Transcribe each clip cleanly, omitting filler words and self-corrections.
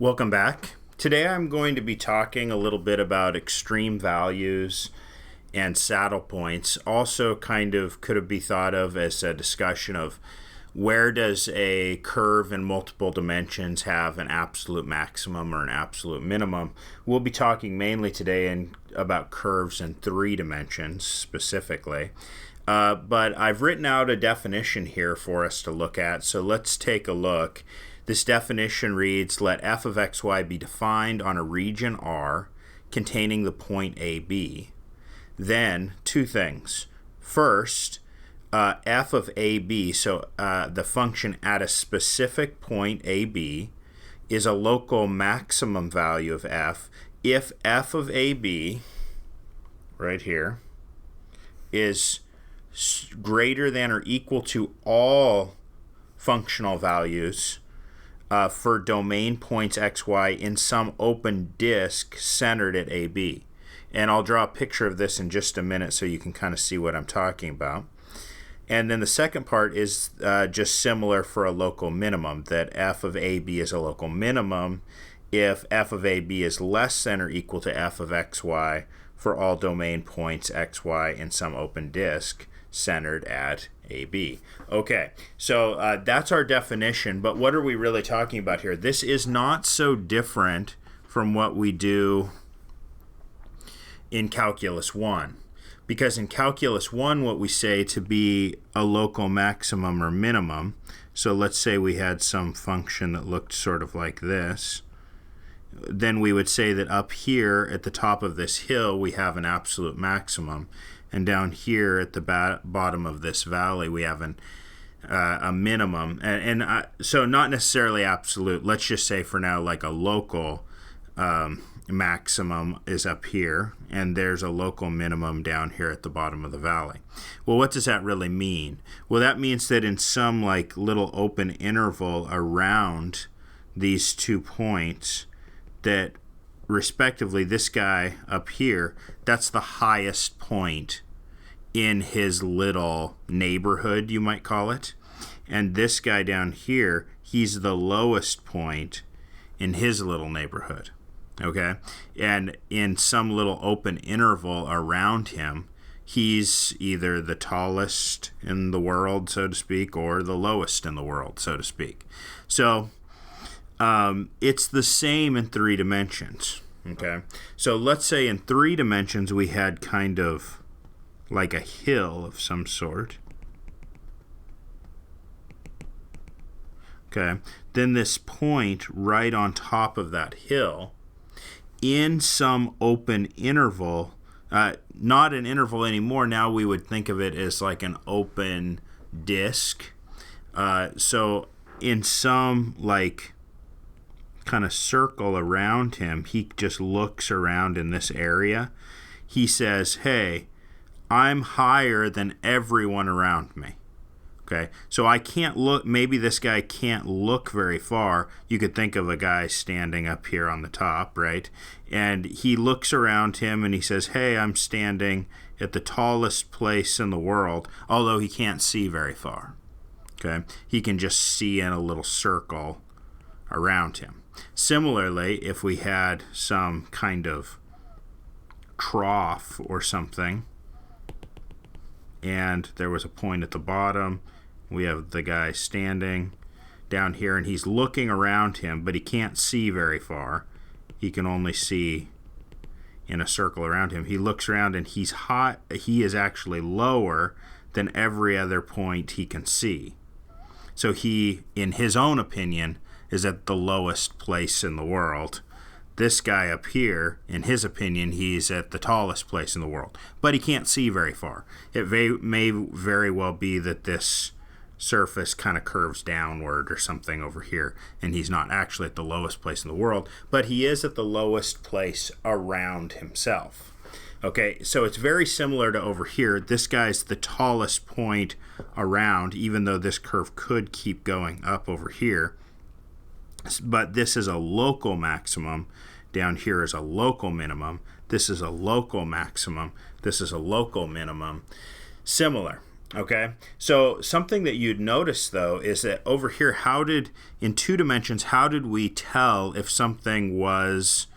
Welcome back. Today I'm going to be talking a little bit about extreme values and saddle points. Also kind of could be thought of as a discussion of where does a curve in multiple dimensions have an absolute maximum or an absolute minimum. We'll be talking mainly today about curves in 3 dimensions specifically. But I've written out a definition here for us to look at, so let's take a look. This definition reads, let f of xy be defined on a region R containing the point AB. Then, 2 things. First, f of AB, so the function at a specific point AB, is a local maximum value of f if f of AB, right here, is greater than or equal to all functional values for domain points xy in some open disk centered at AB. And I'll draw a picture of this in just a minute so you can kind of see what I'm talking about. And then the second part is just similar for a local minimum, that f of AB is a local minimum if f of AB is less than or equal to f of xy for all domain points xy in some open disk centered at AB. Okay, so that's our definition, but what are we really talking about here? This is not so different from what we do in Calculus 1, because in Calculus 1 what we say to be a local maximum or minimum, so let's say we had some function that looked sort of like this, then we would say that up here at the top of this hill we have an absolute maximum, and down here at the bottom of this valley we have a minimum, so not necessarily absolute. Let's just say for now like a local maximum is up here, and there's a local minimum down here at the bottom of the valley. Well, what does that really mean? Well, that means that in some like little open interval around these 2 points, that respectively this guy up here, that's the highest point in his little neighborhood, you might call it, and this guy down here, he's the lowest point in his little neighborhood. Okay, and in some little open interval around him, he's either the tallest in the world, so to speak, or the lowest in the world, so to speak. So it's the same in 3 dimensions. Okay, so let's say in 3 dimensions we had kind of like a hill of some sort. Okay, then this point right on top of that hill in some open interval, not an interval anymore, now we would think of it as like an open disk. So in some like kind of circle around him, he just looks around in this area. He says, hey, I'm higher than everyone around me. Okay, so I can't look, maybe this guy can't look very far. You could think of a guy standing up here on the top, right? And he looks around him and he says, hey, I'm standing at the tallest place in the world, although he can't see very far. Okay, he can just see in a little circle around him. Similarly, if we had some kind of trough or something, and there was a point at the bottom, we have the guy standing down here and he's looking around him, but he can't see very far. He can only see in a circle around him. He looks around and he's hot. He is actually lower than every other point he can see. So he, in his own opinion, is at the lowest place in the world. This guy up here, in his opinion, he's at the tallest place in the world, but he can't see very far. It may very well be that this surface kind of curves downward or something over here, and he's not actually at the lowest place in the world, but he is at the lowest place around himself. Okay, so it's very similar to over here. This guy's the tallest point around, even though this curve could keep going up over here. But this is a local maximum. Down here is a local minimum. This is a local maximum. This is a local minimum. Similar. Okay, so something that you'd notice though is that over here, in 2 dimensions, how did we tell if something was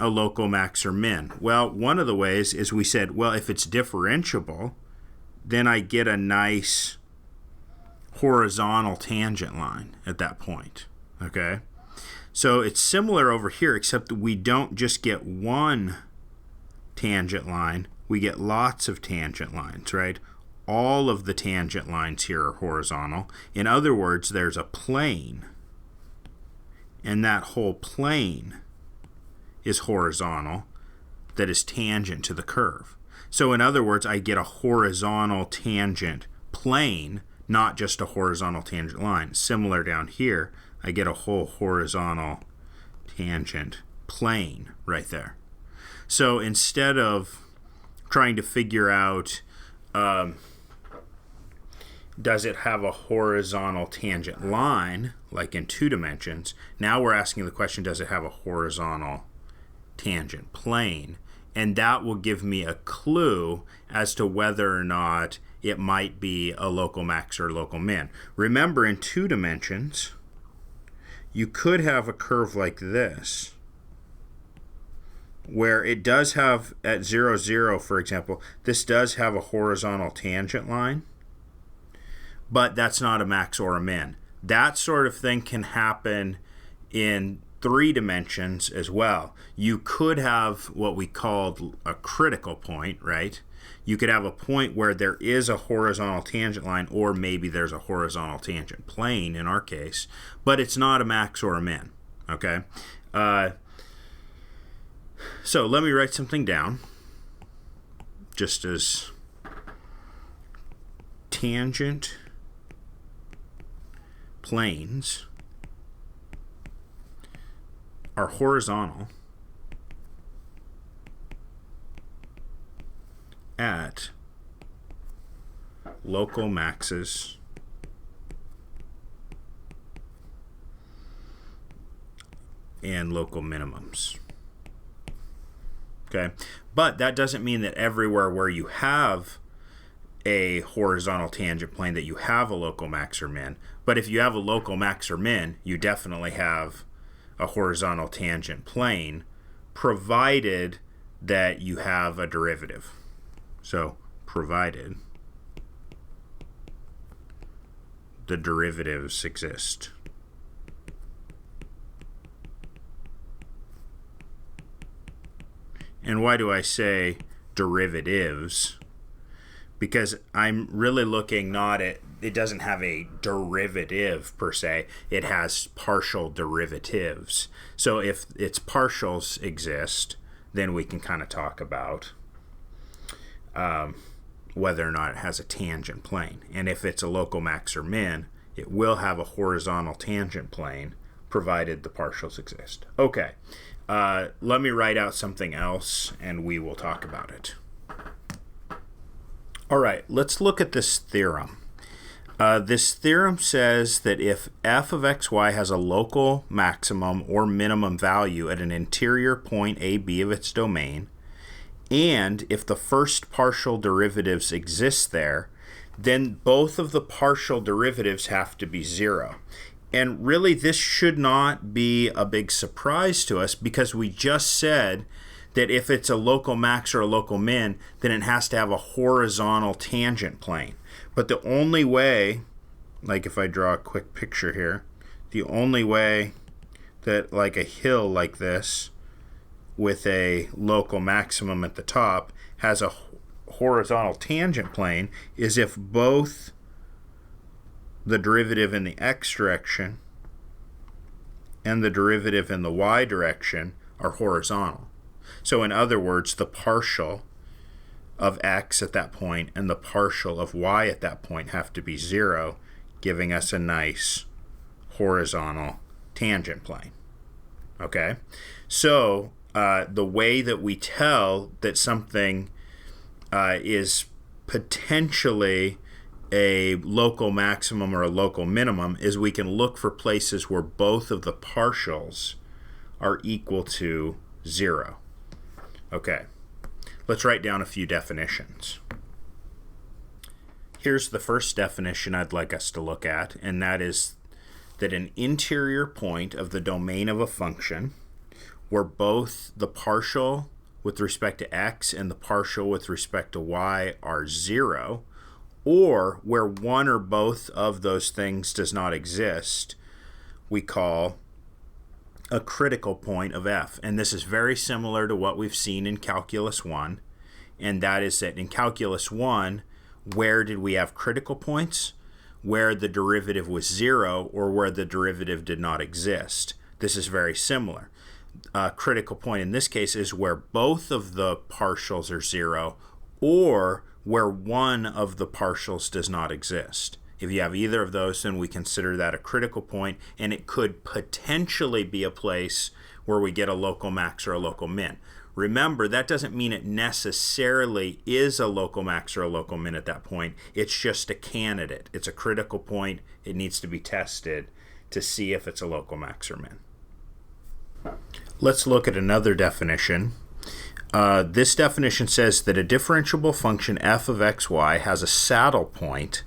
a local max or min? Well, one of the ways is we said, well, if it's differentiable, then I get a nice horizontal tangent line at that point. Okay, so it's similar over here, except that we don't just get one tangent line, we get lots of tangent lines, right? All of the tangent lines here are horizontal. In other words, there's a plane, and that whole plane is horizontal that is tangent to the curve. So in other words, I get a horizontal tangent plane, not just a horizontal tangent line. Similar down here, I get a whole horizontal tangent plane right there. So instead of trying to figure out does it have a horizontal tangent line, like in 2 dimensions, now we're asking the question, does it have a horizontal tangent plane? And that will give me a clue as to whether or not it might be a local max or local min. Remember, in 2 dimensions, you could have a curve like this, where it does have, at 0, 0, for example, this does have a horizontal tangent line, but that's not a max or a min. That sort of thing can happen in 3 dimensions as well. You could have what we called a critical point, right? You could have a point where there is a horizontal tangent line, or maybe there's a horizontal tangent plane in our case, but it's not a max or a min, okay? So let me write something down, just as tangent planes are horizontal at local maxes and local minimums. Okay, but that doesn't mean that everywhere where you have a horizontal tangent plane that you have a local max or min. But if you have a local max or min, you definitely have a horizontal tangent plane, provided that you have a derivative. So provided the derivatives exist. And why do I say derivatives? Because I'm really looking not at, it doesn't have a derivative per se, it has partial derivatives. So if its partials exist, then we can kind of talk about whether or not it has a tangent plane. And if it's a local max or min, it will have a horizontal tangent plane, provided the partials exist. Okay, let me write out something else and we will talk about it. All right, let's look at this theorem. This theorem says that if f of xy has a local maximum or minimum value at an interior point a, b of its domain, and if the first partial derivatives exist there, then both of the partial derivatives have to be 0. And really, this should not be a big surprise to us, because we just said that if it's a local max or a local min, then it has to have a horizontal tangent plane. But the only way, like if I draw a quick picture here, the only way that like a hill like this with a local maximum at the top has a horizontal tangent plane is if both the derivative in the x direction and the derivative in the y direction are horizontal. So in other words, the partial of x at that point and the partial of y at that point have to be 0, giving us a nice horizontal tangent plane. Okay? So the way that we tell that something is potentially a local maximum or a local minimum is we can look for places where both of the partials are equal to 0. Okay, let's write down a few definitions. Here's the first definition I'd like us to look at, and that is that an interior point of the domain of a function where both the partial with respect to x and the partial with respect to y are 0, or where one or both of those things does not exist, we call a critical point of f. And this is very similar to what we've seen in Calculus 1, and that is that in Calculus 1, where did we have critical points? Where the derivative was 0 or where the derivative did not exist. This is very similar. A critical point in this case is where both of the partials are 0 or where one of the partials does not exist. If you have either of those, then we consider that a critical point, and it could potentially be a place where we get a local max or a local min. Remember, that doesn't mean it necessarily is a local max or a local min at that point. It's just a candidate. It's a critical point. It needs to be tested to see if it's a local max or min. Let's look at another definition. This definition says that a differentiable function f of xy has a saddle point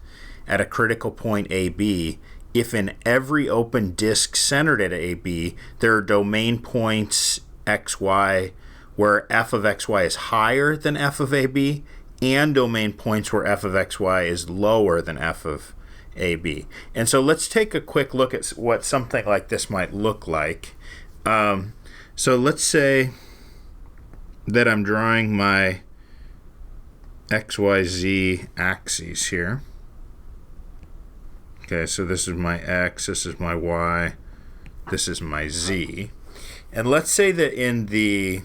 at a critical point AB if in every open disk centered at AB there are domain points xy where f of xy is higher than f of AB and domain points where f of xy is lower than f of AB. And so let's take a quick look at what something like this might look like. So let's say that I'm drawing my XYZ axes here. Okay, so this is my X, this is my Y, this is my Z. And let's say that in the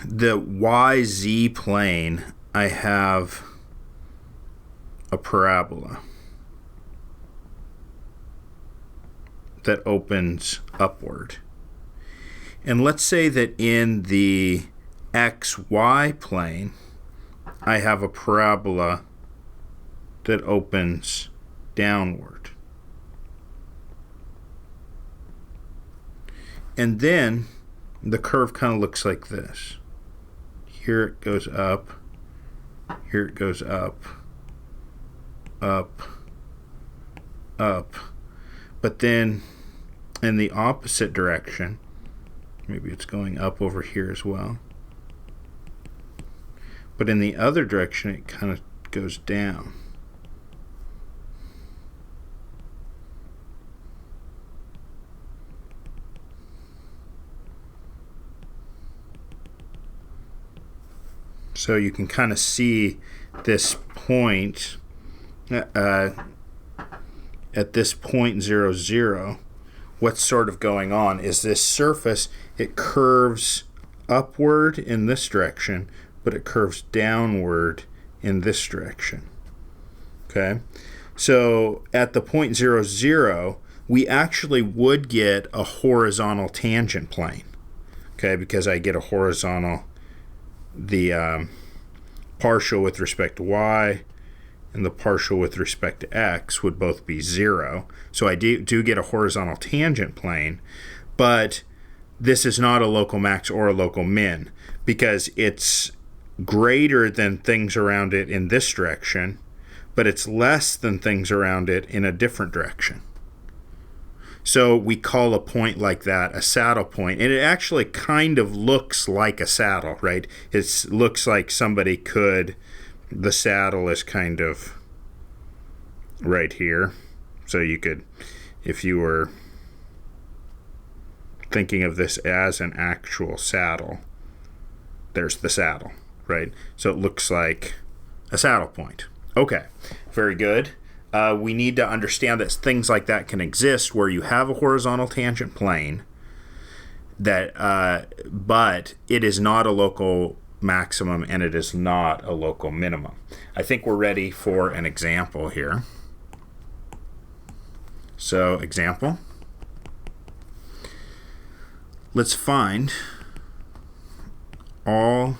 YZ plane, I have a parabola that opens upward. And let's say that in the XY plane, I have a parabola that opens downward. And then the curve kind of looks like this. Here it goes up, here it goes up, up, up. But then in the opposite direction, maybe it's going up over here as well. But in the other direction, it kind of goes down. So you can kind of see this point at this point 0, 0. What's sort of going on is this surface, it curves upward in this direction, but it curves downward in this direction. Okay? So at the point 0, 0, we actually would get a horizontal tangent plane. Okay, because I get a horizontal, the partial with respect to y and the partial with respect to x would both be 0. So I do get a horizontal tangent plane, but this is not a local max or a local min because it's greater than things around it in this direction, but it's less than things around it in a different direction. So we call a point like that a saddle point, and it actually kind of looks like a saddle, right? It looks like somebody could, the saddle is kind of right here. So you could, if you were thinking of this as an actual saddle, there's the saddle, right? So it looks like a saddle point. Okay, very good. We need to understand that things like that can exist where you have a horizontal tangent plane, that, but it is not a local maximum and it is not a local minimum. I think we're ready for an example here. So, example. Let's find all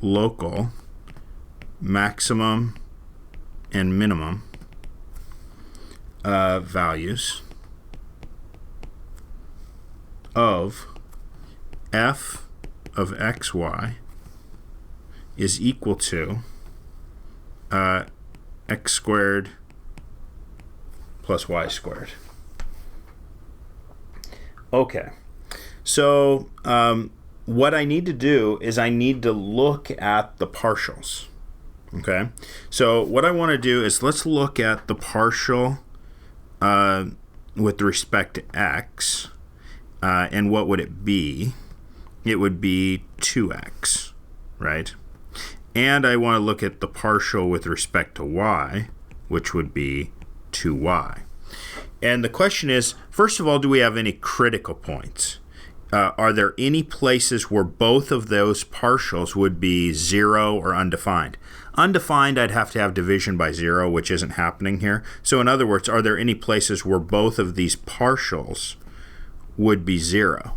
local maximum and minimum values of f of xy is equal to x squared plus y squared. Okay, so what I need to do is I need to look at the partials. Okay, so what I want to do is let's look at the partial with respect to x, and what would it be? It would be 2x, right? And I want to look at the partial with respect to y, which would be 2y. And the question is, first of all, do we have any critical points? Are there any places where both of those partials would be 0 or undefined? Undefined, I'd have to have division by 0, which isn't happening here. So in other words, are there any places where both of these partials would be 0?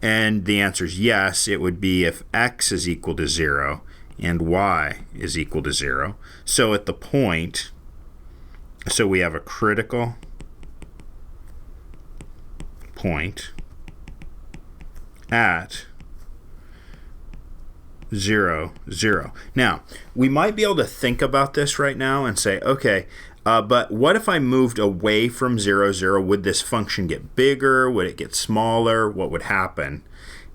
And the answer is yes. It would be if x is equal to 0 and y is equal to 0. So at the point, so we have a critical point at 0, 0. Now, we might be able to think about this right now and say, okay, but what if I moved away from 0, 0? Would this function get bigger? Would it get smaller? What would happen?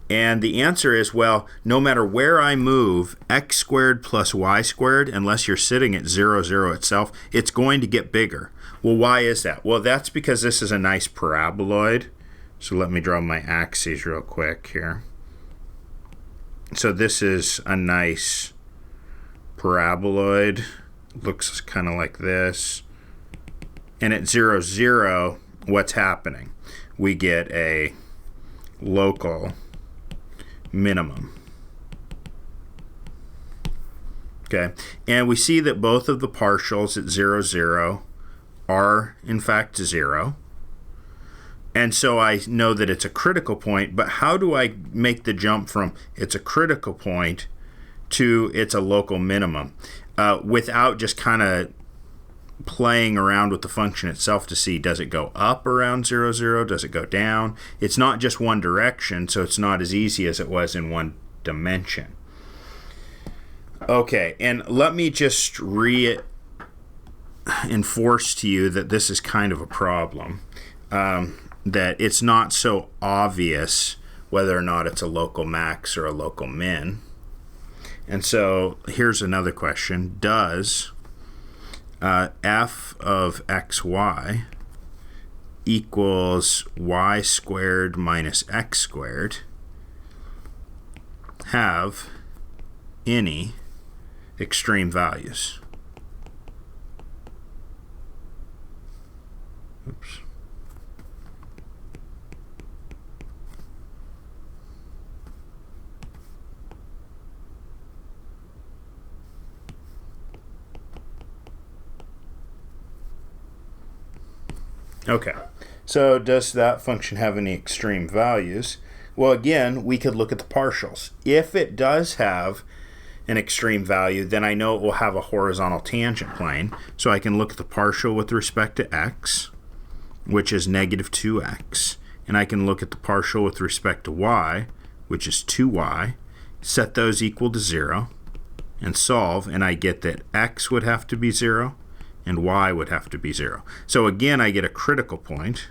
And the answer is, well, no matter where I move, x squared plus y squared, unless you're sitting at 0, 0 itself, it's going to get bigger. Well, why is that? Well, that's because this is a nice paraboloid. So let me draw my axes real quick here. So this is a nice paraboloid. Looks kind of like this. And at 0, 0, what's happening? We get a local minimum. Okay, and we see that both of the partials at 0, 0 are in fact 0. And so I know that it's a critical point, but how do I make the jump from it's a critical point to it's a local minimum without just kind of playing around with the function itself to see, does it go up around 0, 0? Does it go down? It's not just one direction, so it's not as easy as it was in one dimension. Okay, and let me just reinforce to you that this is kind of a problem. That it's not so obvious whether or not it's a local max or a local min. And so here's another question. Does f of xy equals y squared minus x squared have any extreme values? Oops. Okay, so does that function have any extreme values? Well, again, we could look at the partials. If it does have an extreme value, then I know it will have a horizontal tangent plane. So I can look at the partial with respect to x, which is negative 2x. And I can look at the partial with respect to y, which is 2y, set those equal to 0, and solve, and I get that x would have to be 0, and y would have to be 0. So again, I get a critical point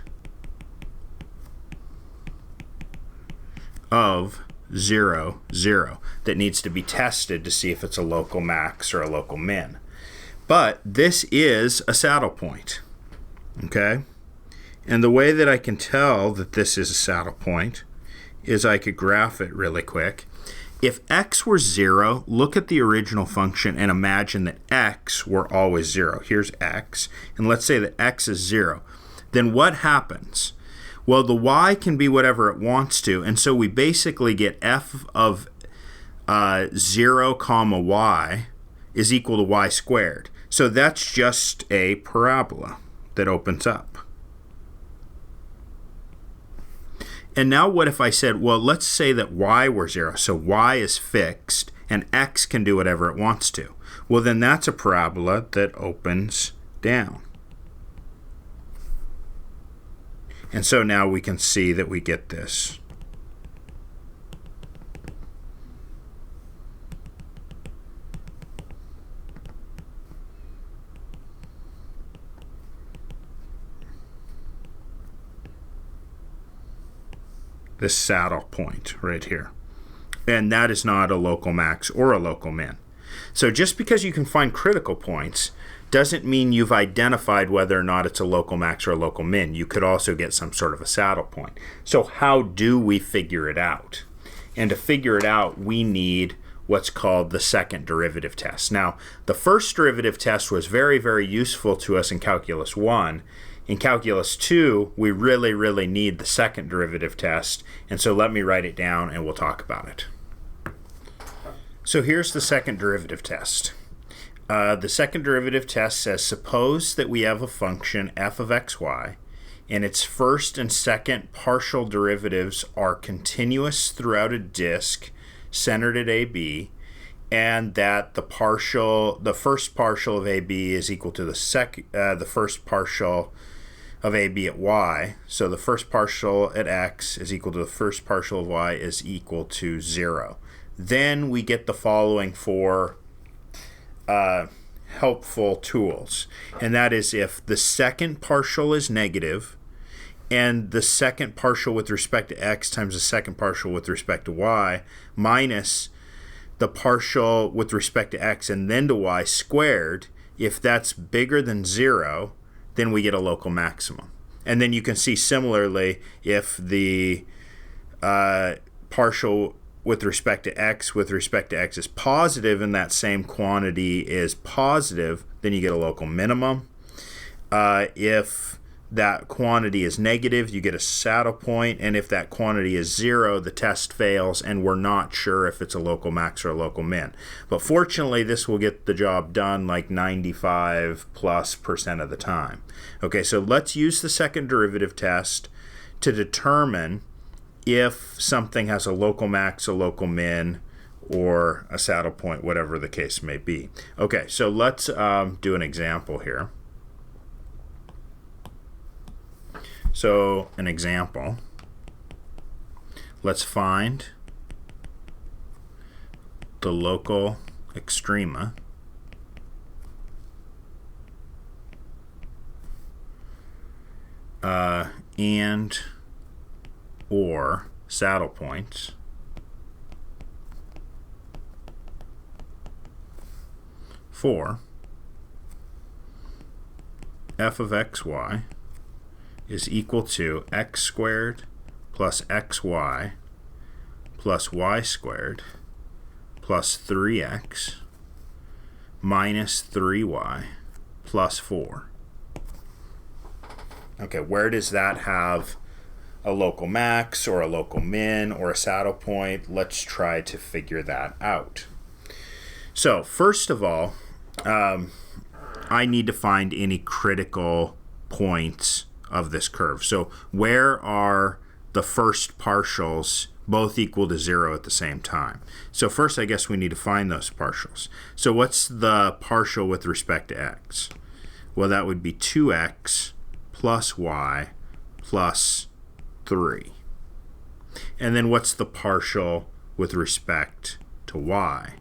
of 0, 0 that needs to be tested to see if it's a local max or a local min. But this is a saddle point, okay? And the way that I can tell that this is a saddle point is I could graph it really quick. If x were 0, look at the original function and imagine that x were always 0. Here's x, and let's say that x is 0. Then what happens? Well, the y can be whatever it wants to, and so we basically get f of 0 comma y is equal to y squared. So that's just a parabola that opens up. And now what if I said, well, let's say that y were 0, so y is fixed, and x can do whatever it wants to. Well, then that's a parabola that opens down. And so now we can see that we get this. this saddle point right here. And that is not a local max or a local min. So just because you can find critical points doesn't mean you've identified whether or not it's a local max or a local min. You could also get some sort of a saddle point. So how do we figure it out? And to figure it out, we need what's called the second derivative test. Now, the first derivative test was very, very useful to us in Calculus 1. In Calculus 2, we really, really need the second derivative test. And so let me write it down and we'll talk about it. So here's the second derivative test. The second derivative test says, suppose that we have a function f of xy, and its first and second partial derivatives are continuous throughout a disk centered at AB, and that the first partial of AB is equal to the first partial of AB at y. So the first partial at x is equal to the first partial of y is equal to 0. Then we get the following four helpful tools, and that is if the second partial is negative and the second partial with respect to x times the second partial with respect to y minus the partial with respect to x and then to y squared, if that's bigger than 0, then we get a local maximum. And then you can see similarly, if the partial with respect to x is positive and that same quantity is positive, then you get a local minimum. If that quantity is negative, you get a saddle point, and if that quantity is 0, the test fails and we're not sure if it's a local max or a local min. But fortunately, this will get the job done like 95+% of the time. Okay, so let's use the second derivative test to determine if something has a local max, a local min, or a saddle point, whatever the case may be. Okay, so let's do an example here. So an example, let's find the local extrema and or saddle points for f of xy is equal to x squared plus xy plus y squared plus 3x minus 3y plus 4. Okay, where does that have a local max or a local min or a saddle point? Let's try to figure that out. So first of all, I need to find any critical points of this curve. So where are the first partials both equal to 0 at the same time? So first, I guess we need to find those partials. So what's the partial with respect to x? Well, that would be 2x plus y plus 3. And then what's the partial with respect to y?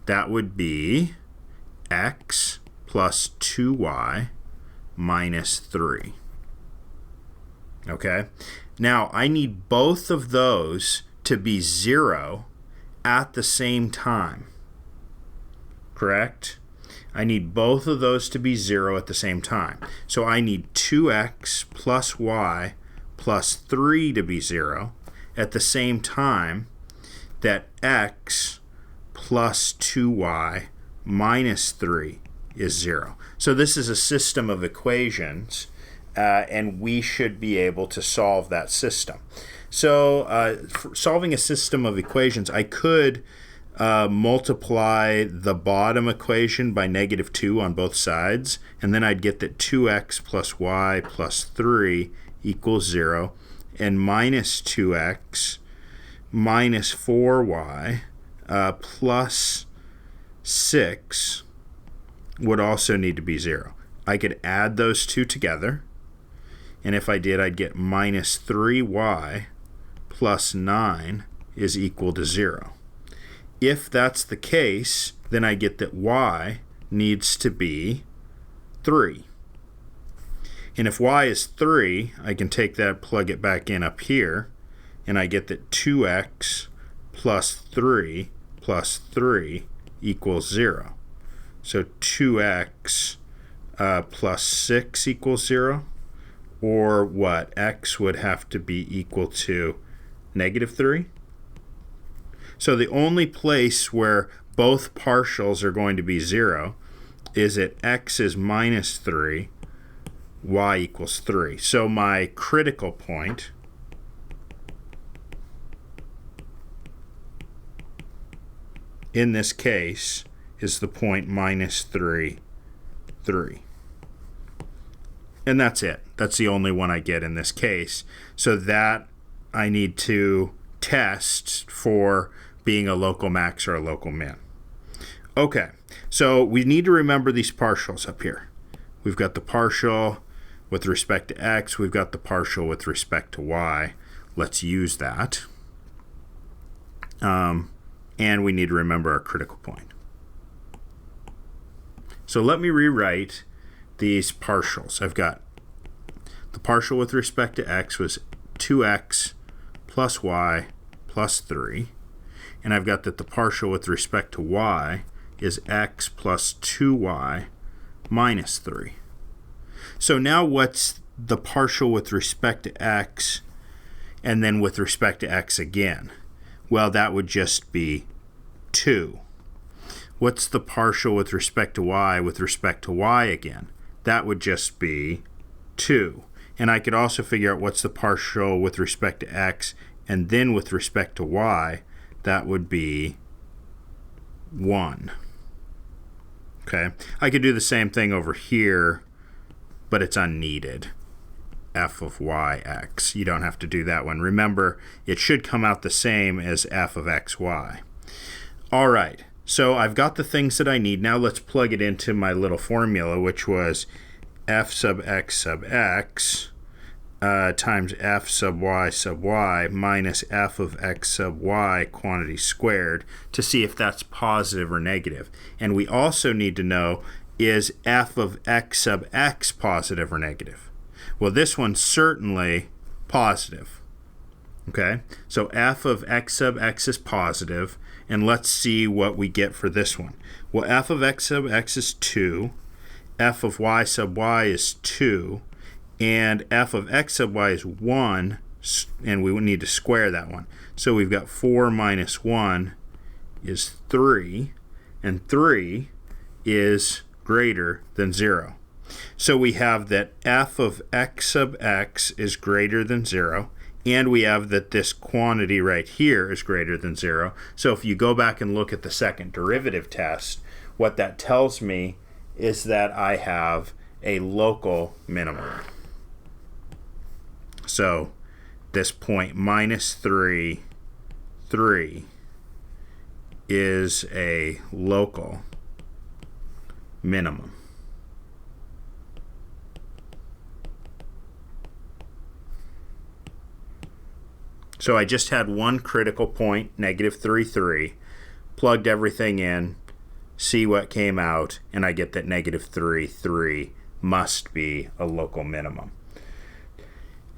That would be x plus 2y minus 3. Okay? Now, I need both of those to be 0 at the same time. Correct? I need both of those to be 0 at the same time. So I need 2x plus y plus 3 to be 0 at the same time that x plus 2y minus 3 is 0. So this is a system of equations, and we should be able to solve that system. So for solving a system of equations, I could multiply the bottom equation by -2 on both sides, and then I'd get that 2x plus y plus 3 equals 0, and minus 2x minus 4y plus 6 would also need to be 0. I could add those two together, and if I did, I'd get minus 3y plus 9 is equal to 0. If that's the case, then I get that y needs to be 3. And if y is 3, I can take that, plug it back in up here, and I get that 2x plus 3 equals 0. So 2x plus 6 equals 0, or what? X would have to be equal to negative 3. So the only place where both partials are going to be 0 is at x is minus 3, y equals 3. So my critical point in this case is the point minus 3, 3. And that's it. That's the only one I get in this case. So that I need to test for being a local max or a local min. Okay, so we need to remember these partials up here. We've got the partial with respect to x. We've got the partial with respect to y. Let's use that. And we need to remember our critical point. So let me rewrite these partials. I've got the partial with respect to x was 2x plus y plus 3. And I've got that the partial with respect to y is x plus 2y minus 3. So now what's the partial with respect to x and then with respect to x again? Well, that would just be 2. What's the partial with respect to y again? That would just be 2. And I could also figure out what's the partial with respect to x and then with respect to y. That would be 1. Okay, I could do the same thing over here, but it's unneeded. F of yx. You don't have to do that one. Remember, it should come out the same as f of xy. All right, so I've got the things that I need. Now let's plug it into my little formula, which was f sub x times f sub y minus f of x sub y quantity squared to see if that's positive or negative. And we also need to know, is f of x sub x positive or negative? Well, this one's certainly positive. Okay, so f of x sub x is positive, and let's see what we get for this one. Well, f of x sub x is 2, f of y sub y is 2, and f of x sub y is 1, and we would need to square that one. So we've got 4 minus 1 is 3, and 3 is greater than 0. So we have that f of x sub x is greater than 0, and we have that this quantity right here is greater than 0. So if you go back and look at the second derivative test, what that tells me is that I have a local minimum. So this point minus 3, 3 is a local minimum. So I just had one critical point, negative 3, 3, plugged everything in, see what came out, and I get that negative 3, 3 must be a local minimum.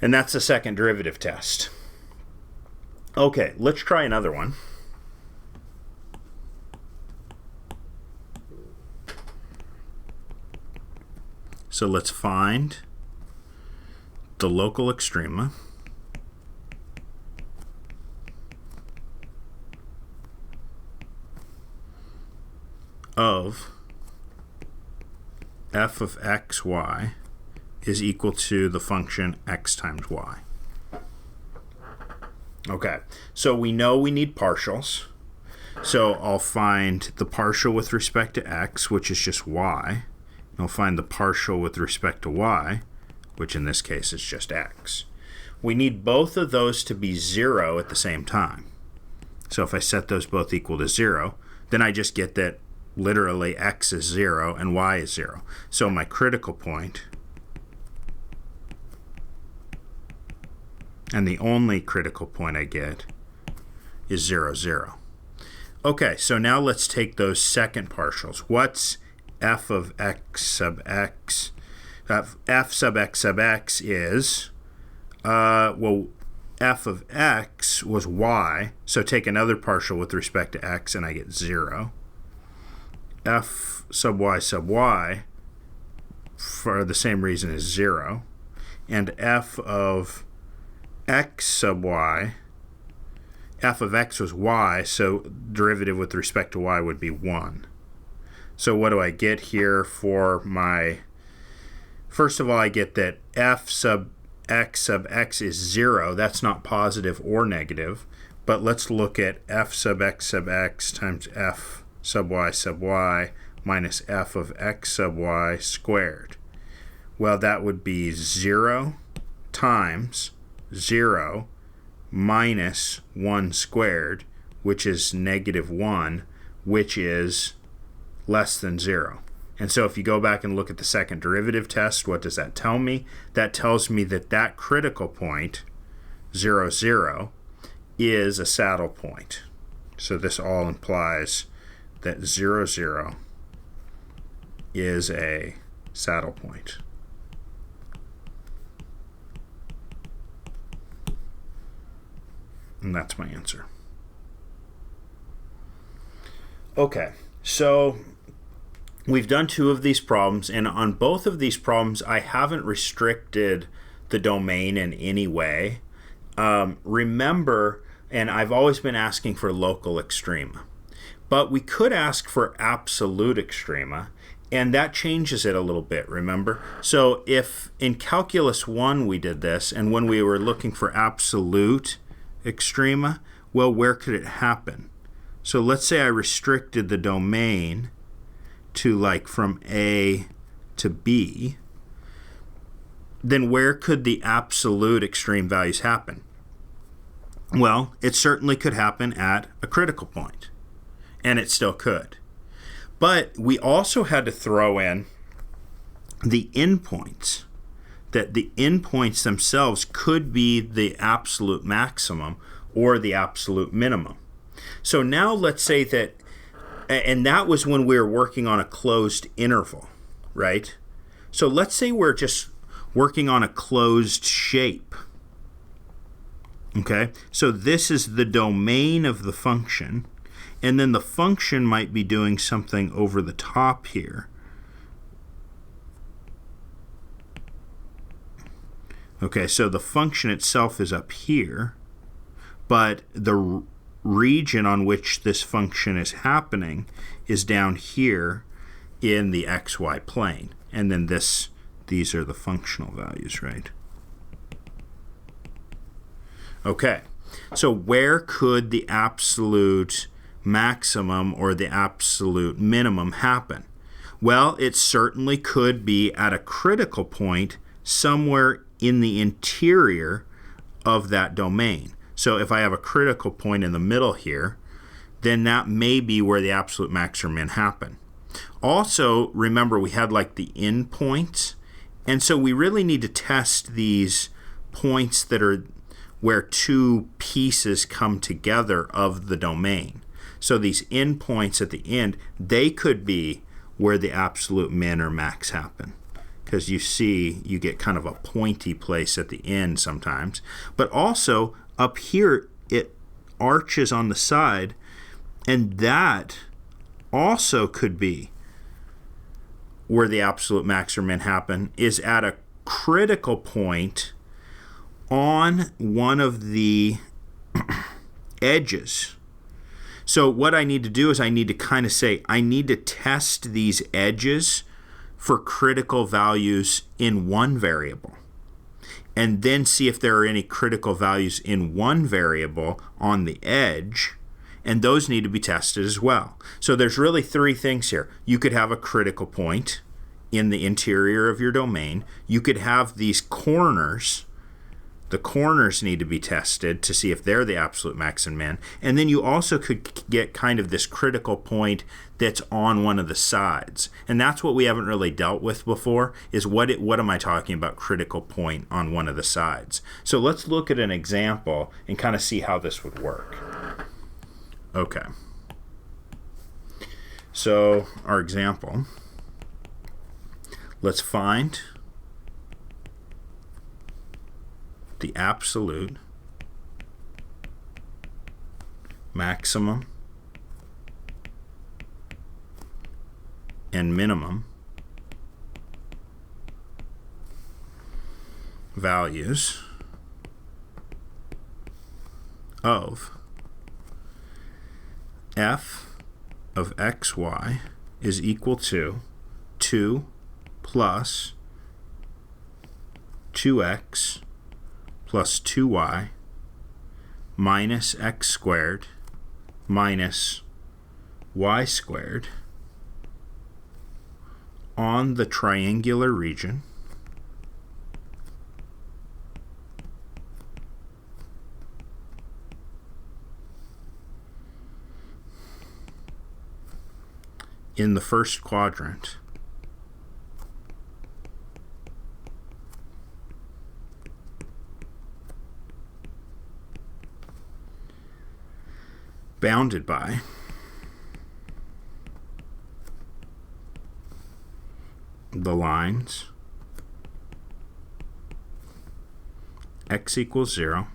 And that's the second derivative test. Okay, let's try another one. So let's find the local extrema of f of xy is equal to the function x times y. Okay, so we know we need partials. So I'll find the partial with respect to x, which is just y. And I'll find the partial with respect to y, which in this case is just x. We need both of those to be 0 at the same time. So if I set those both equal to 0, then I just get that literally x is 0 and y is 0. So my critical point, and the only critical point I get, is 0, 0. Okay, so now let's take those second partials. What's f of x sub x? F sub x sub x is, well, f of x was y, so take another partial with respect to x and I get 0. F sub y for the same reason is 0. And f of x sub y, f of x was y, so derivative with respect to y would be 1. So what do I get here for my, first of all, I get that f sub x is 0. That's not positive or negative. But let's look at f sub x times f sub y minus f of x sub y squared. Well, that would be 0 times 0 minus 1 squared, which is negative 1, which is less than 0. And so if you go back and look at the second derivative test, what does that tell me? That tells me that that critical point, 0, 0, is a saddle point. So this all implies that 0, 0 is a saddle point. And that's my answer. Okay, so we've done 2 of these problems, and on both of these problems, I haven't restricted the domain in any way. Remember, and I've always been asking for local extrema, but we could ask for absolute extrema, and that changes it a little bit, remember? So if in Calculus 1 we did this, and when we were looking for absolute extrema, well, where could it happen? So let's say I restricted the domain to like from A to B, then where could the absolute extreme values happen? Well, it certainly could happen at a critical point, and it still could. But we also had to throw in the endpoints, that the endpoints themselves could be the absolute maximum or the absolute minimum. So now let's say that, and that was when we were working on a closed interval, right? So let's say we're just working on a closed shape. Okay, so this is the domain of the function, and then the function might be doing something over the top here. Okay, so the function itself is up here, but the region on which this function is happening is down here in the xy plane. And then these are the functional values, right? Okay, so where could the absolute maximum or the absolute minimum happen? Well, it certainly could be at a critical point somewhere in the interior of that domain. So if I have a critical point in the middle here, then that may be where the absolute max or min happen. Also, remember we had like the endpoints, and so we really need to test these points that are where 2 pieces come together of the domain. So these endpoints at the end, they could be where the absolute min or max happen. Because you see, you get kind of a pointy place at the end sometimes. But also, up here, it arches on the side, and that also could be where the absolute max or min happen, is at a critical point on one of the edges. So what I need to do is I need to kind of say, I need to test these edges for critical values in one variable, and then see if there are any critical values in one variable on the edge, and those need to be tested as well. So there's really 3 things here. You could have a critical point in the interior of your domain. You could have these corners. The corners need to be tested to see if they're the absolute max and min. And then you also could get kind of this critical point that's on one of the sides. And that's what we haven't really dealt with before, is what am I talking about critical point on one of the sides. So let's look at an example and kind of see how this would work. Okay. So our example, let's find the absolute maximum and minimum values of f of xy is equal to 2 plus 2x plus 2y minus x squared minus y squared on the triangular region in the first quadrant bounded by the lines x equals 0,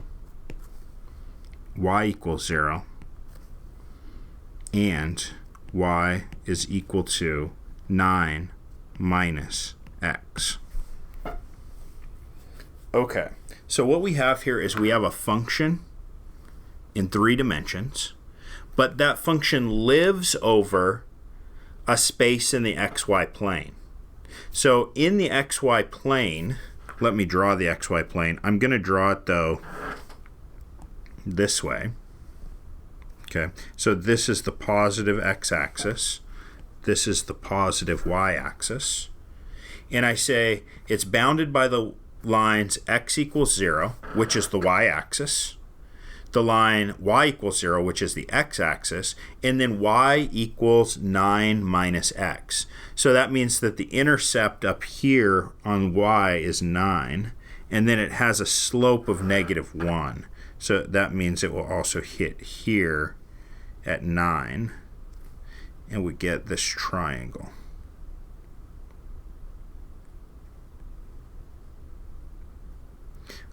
y equals 0, and y is equal to 9 minus x. Okay, so what we have here is we have a function in 3 dimensions, but that function lives over a space in the xy plane. So in the xy plane, let me draw the xy plane. I'm going to draw it, though, this way. Okay, so this is the positive x-axis. This is the positive y-axis. And I say it's bounded by the lines x equals 0, which is the y-axis, the line y equals 0, which is the x-axis, and then y equals 9 minus x. So that means that the intercept up here on y is 9, and then it has a slope of -1. So that means it will also hit here at 9, and we get this triangle.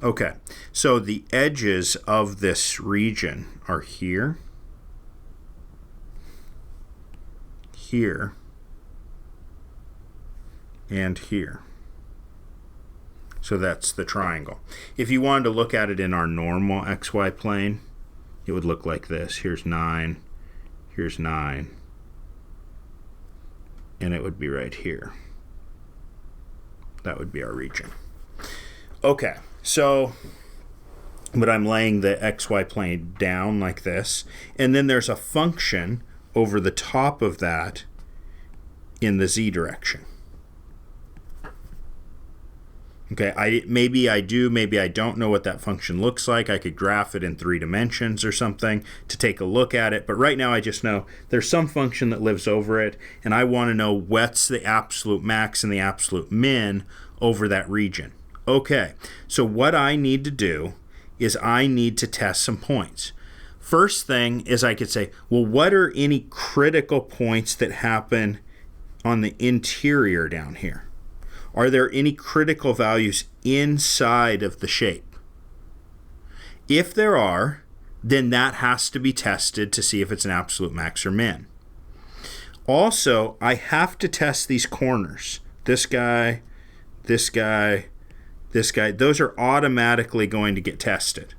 Okay, so the edges of this region are here, here, and here. So that's the triangle. If you wanted to look at it in our normal xy plane, it would look like this. Here's 9, here's 9, and it would be right here. That would be our region. Okay, so, but I'm laying the xy plane down like this, and then there's a function over the top of that in the z direction. Okay, maybe I do, maybe I don't know what that function looks like. I could graph it in 3 dimensions or something to take a look at it. But right now I just know there's some function that lives over it, and I want to know what's the absolute max and the absolute min over that region. Okay, so what I need to do is I need to test some points. First thing is I could say, well, what are any critical points that happen on the interior down here? Are there any critical values inside of the shape? If there are, then that has to be tested to see if it's an absolute max or min. Also, I have to test these corners. This guy, this guy, this guy. Those are automatically going to get tested.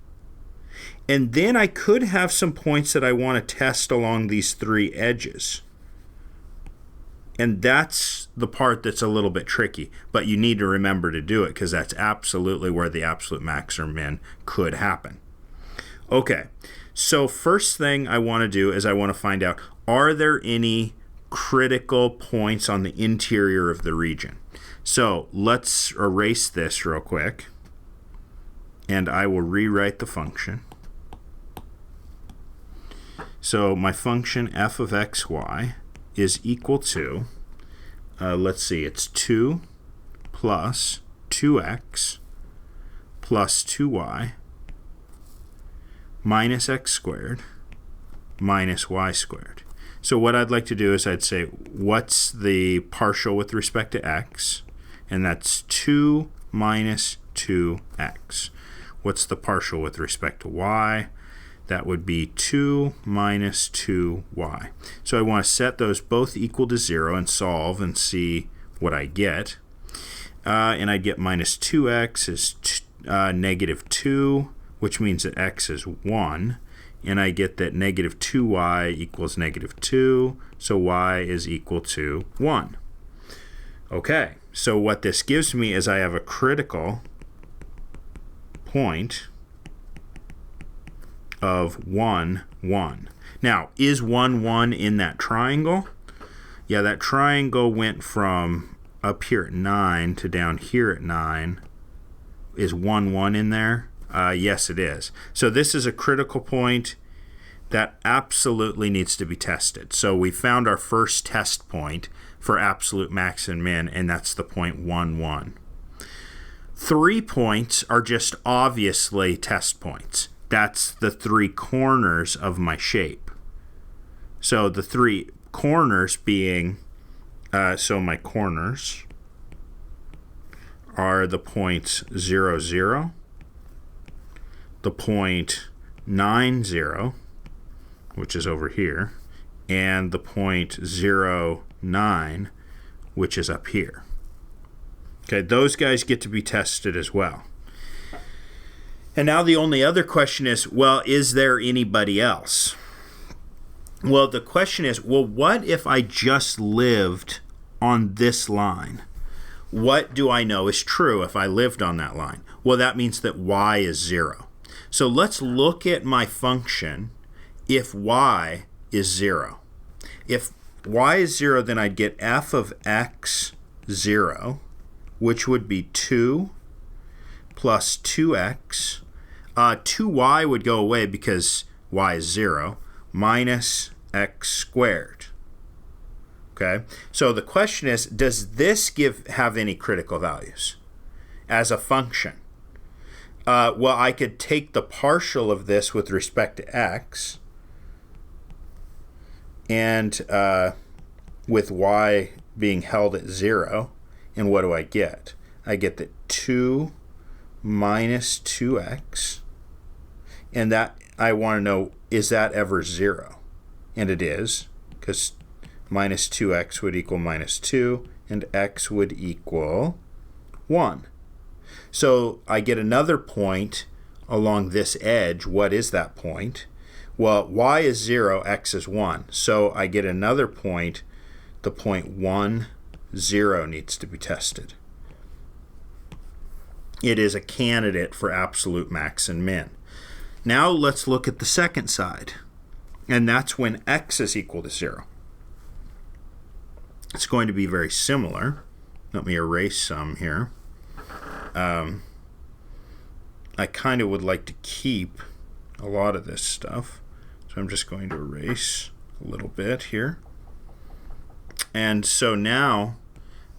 And then I could have some points that I want to test along these 3 edges. And that's the part that's a little bit tricky, but you need to remember to do it because that's absolutely where the absolute max or min could happen. Okay, so first thing I want to do is I want to find out, are there any critical points on the interior of the region? So let's erase this real quick, and I will rewrite the function. So my function f of xy is equal to, let's see, it's 2 plus 2x plus 2y minus x squared minus y squared. So what I'd like to do is I'd say, what's the partial with respect to x? And that's 2 minus 2x. What's the partial with respect to y? that would be 2 minus 2y. So I want to set those both equal to 0 and solve and see what I get. And I get minus 2x is negative 2, which means that x is 1. And I get that negative 2y equals negative 2, so y is equal to 1. Okay, so what this gives me is I have a critical point of 1, 1. Now, is 1, 1 in that triangle? Yeah, that triangle went from up here at 9 to down here at 9. Is 1, 1 in there? Yes, it is. So this is a critical point that absolutely needs to be tested. So we found our first test point for absolute max and min, and that's the point 1, 1. 3 points are just obviously test points. That's the 3 corners of my shape. So the 3 corners being, so my corners are the points 0, 0, the point 9, 0, which is over here, and the point 0, 9, which is up here. Okay, those guys get to be tested as well. And now the only other question is, well, is there anybody else? Well, the question is, well, what if I just lived on this line? What do I know is true if I lived on that line? Well, that means that y is 0. So let's look at my function if y is 0. If y is 0, then I'd get f of x 0, which would be 2 plus 2x. 2y would go away because y is 0, minus x squared. Okay, so the question is, does this have any critical values as a function? Well, I could take the partial of this with respect to x, and with y being held at 0, and what do I get? I get that 2 minus 2x, and that I want to know, is that ever 0? And it is, because minus 2x would equal minus 2, and x would equal 1. So I get another point along this edge. What is that point? Well, y is 0, x is 1. So I get another point. The point 1, 0 needs to be tested. It is a candidate for absolute max and min. Now let's look at the second side, and that's when x is equal to 0. It's going to be very similar. Let me erase some here. I kind of would like to keep a lot of this stuff, so I'm just going to erase a little bit here. And so now,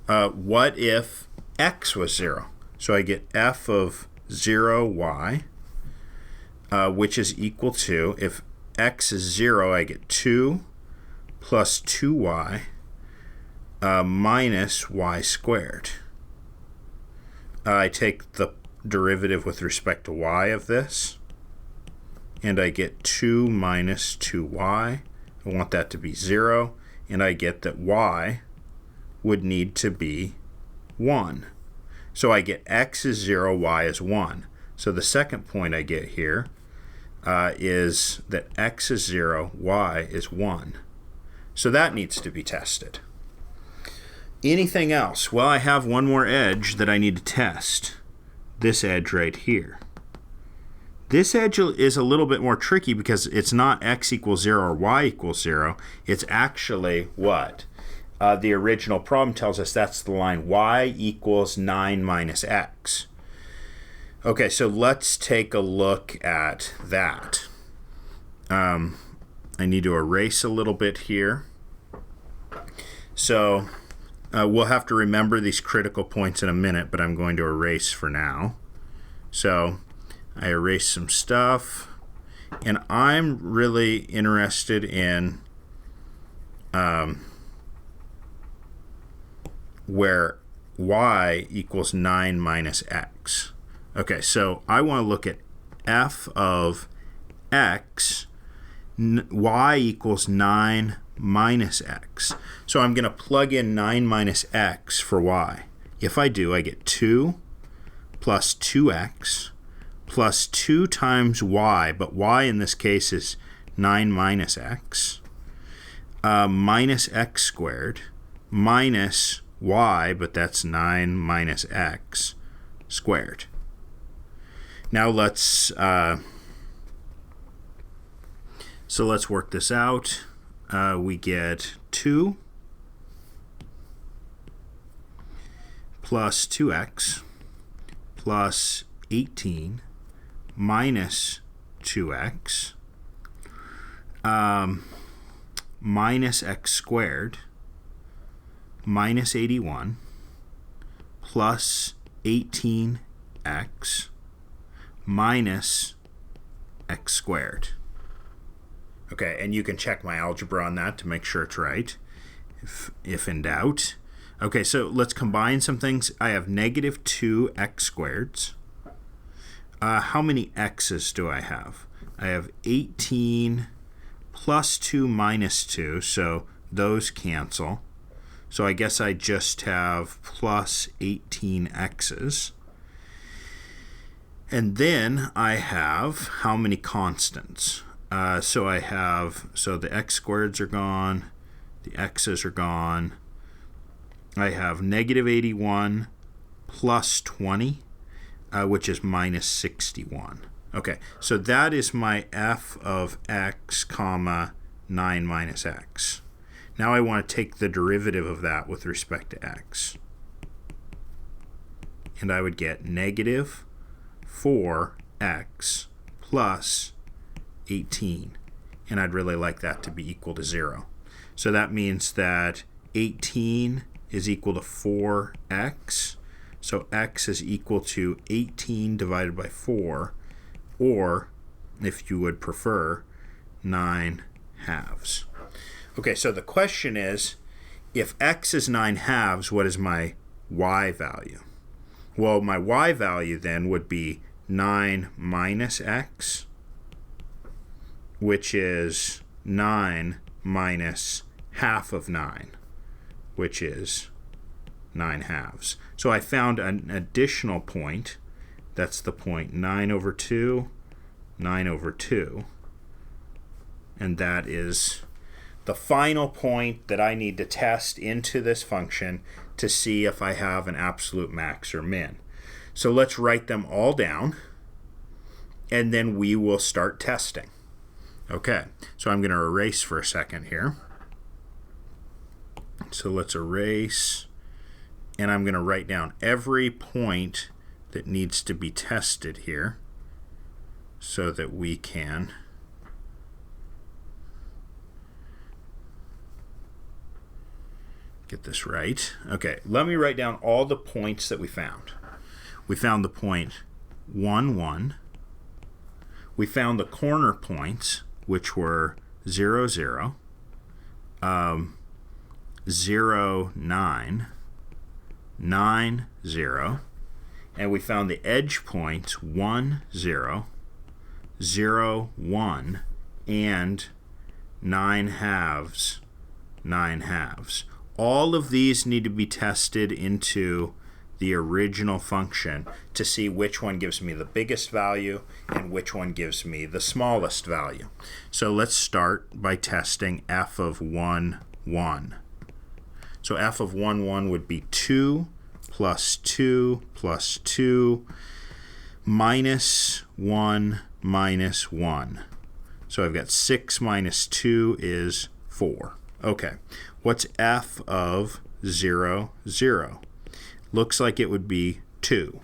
what if x was 0? So I get f of 0y, which is equal to, if x is 0, I get 2 plus 2y minus y squared. I take the derivative with respect to y of this, and I get 2 minus 2y. I want that to be 0, and I get that y would need to be 1. So I get x is 0, y is 1. So the second point I get here is that x is 0, y is 1. So that needs to be tested. Anything else? Well, I have one more edge that I need to test. This edge right here. This edge is a little bit more tricky because it's not x equals 0 or y equals 0. It's actually what? The original problem tells us that's the line y equals 9 minus x. Okay, so let's take a look at that. I need to erase a little bit here. So we'll have to remember these critical points in a minute, but I'm going to erase for now. So I erase some stuff, and I'm really interested in where y equals 9 minus x. Okay, so I want to look at f of x, y equals 9 minus x. So I'm going to plug in 9 minus x for y. If I do, I get 2 plus 2x plus 2 times y, but y in this case is 9 minus x, minus x squared, minus y, but that's 9 minus x squared. Now let's work this out. We get 2 plus 2x plus 18 minus 2x minus x squared minus 81 plus 18x minus x squared. Okay, and you can check my algebra on that to make sure it's right, if in doubt. Okay, so let's combine some things. I have negative 2x squareds. How many x's do I have? I have 18 plus 2 minus 2, so those cancel. So I guess I just have plus 18 x's. And then I have how many constants? So the x squareds are gone, the x's are gone. I have negative 81 plus 20, which is minus 61. Okay, so that is my f of x, comma, 9 minus x. Now I want to take the derivative of that with respect to x. And I would get negative 4x plus 18. And I'd really like that to be equal to 0. So that means that 18 is equal to 4x. So x is equal to 18 divided by 4, or, if you would prefer, 9 halves. Okay, so the question is, if x is 9 halves, what is my y value? Well, my y value then would be 9 minus x, which is 9 minus half of 9, which is 9 halves. So I found an additional point. That's the point 9 over 2, 9 over 2. And that is the final point that I need to test into this function to see if I have an absolute max or min. So let's write them all down, and then we will start testing. Okay, so I'm going to erase for a second here. So let's erase, and I'm going to write down every point that needs to be tested here so that we can get this right. Okay, let me write down all the points that we found. We found the point 1, 1. We found the corner points, which were 0, 0, 0, 9, 9, 0. And we found the edge points 1, 0, 0, 1, and 9 halves, 9 halves. All of these need to be tested into the original function to see which one gives me the biggest value and which one gives me the smallest value. So let's start by testing f of 1, 1. So f of 1, 1 would be 2 plus 2 plus 2 minus 1 minus 1. So I've got 6 minus 2 is 4. Okay, what's f of 0, 0? Looks like it would be 2.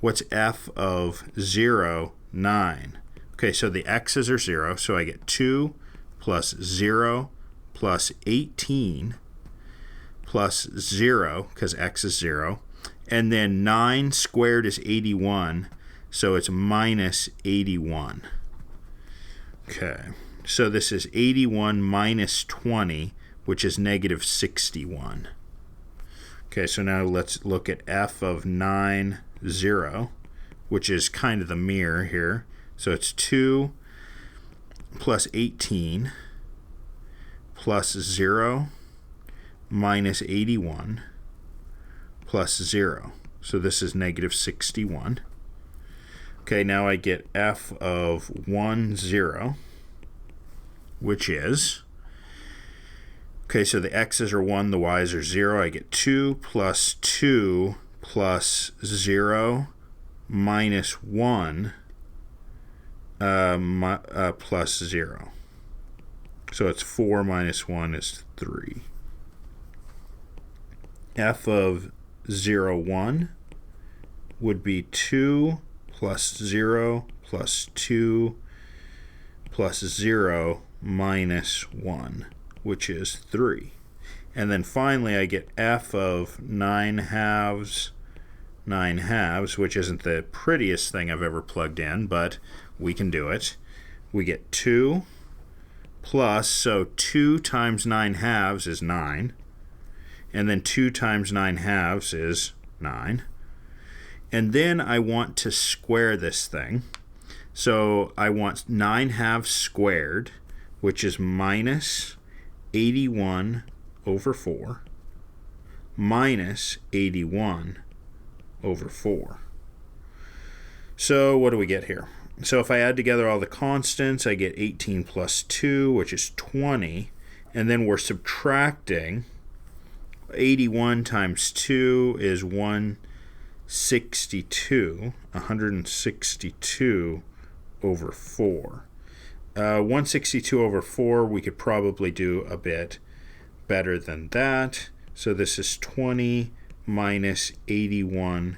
What's f of 0, 9? Okay, so the x's are 0, so I get 2 plus 0 plus 18 plus 0, because x is 0. And then 9 squared is 81, so it's minus 81. Okay, so this is 81 minus 20, which is negative 61. Okay, so now let's look at f of 9, 0, which is kind of the mirror here. So it's 2 plus 18 plus 0 minus 81 plus 0. So this is negative 61. Okay, now I get f of 1, 0, which is, okay, so the x's are 1, the y's are 0. I get 2 plus 2 plus 0 minus 1 plus 0. So it's 4 minus 1 is 3. F of 0, 1 would be 2 plus 0 plus 2 plus 0 minus 1, which is 3. And then finally I get f of 9 halves, which isn't the prettiest thing I've ever plugged in, but we can do it. We get 2 plus, so 2 times 9 halves is 9. And then 2 times 9 halves is 9. And then I want to square this thing. So I want 9 halves squared, which is minus 81 over 4, minus 81 over 4. So what do we get here? So if I add together all the constants, I get 18 plus 2, which is 20. And then we're subtracting. 81 times 2 is 162 over 4. 162 over 4, we could probably do a bit better than that. So this is 20 minus 81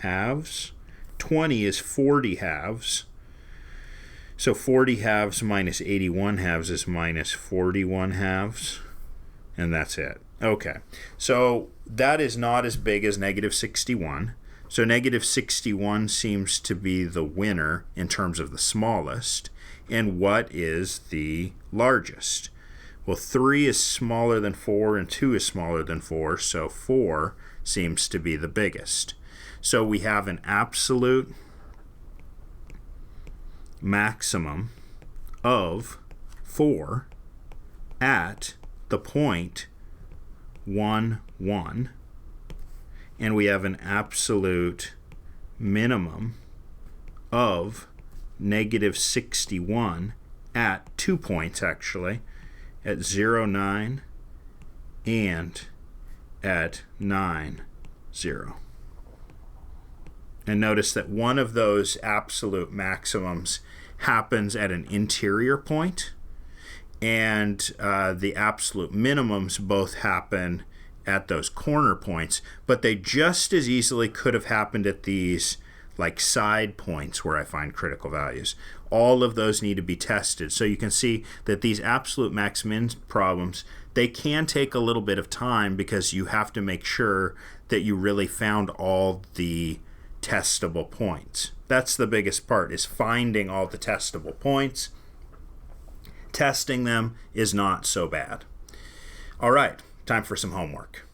halves. 20 is 40 halves. So 40 halves minus 81 halves is minus 41 halves. And that's it. Okay, so that is not as big as negative 61. So negative 61 seems to be the winner in terms of the smallest. And what is the largest? Well, 3 is smaller than 4 and 2 is smaller than 4, so 4 seems to be the biggest. So we have an absolute maximum of 4 at the point 1, 1, and we have an absolute minimum of negative 61 at 2 points, actually, at 0, 9 and at 9, 0. And notice that one of those absolute maximums happens at an interior point, and the absolute minimums both happen at those corner points, but they just as easily could have happened at these like side points where I find critical values. All of those need to be tested. So you can see that these absolute max-min problems, they can take a little bit of time because you have to make sure that you really found all the testable points. That's the biggest part, is finding all the testable points. Testing them is not so bad. All right, time for some homework.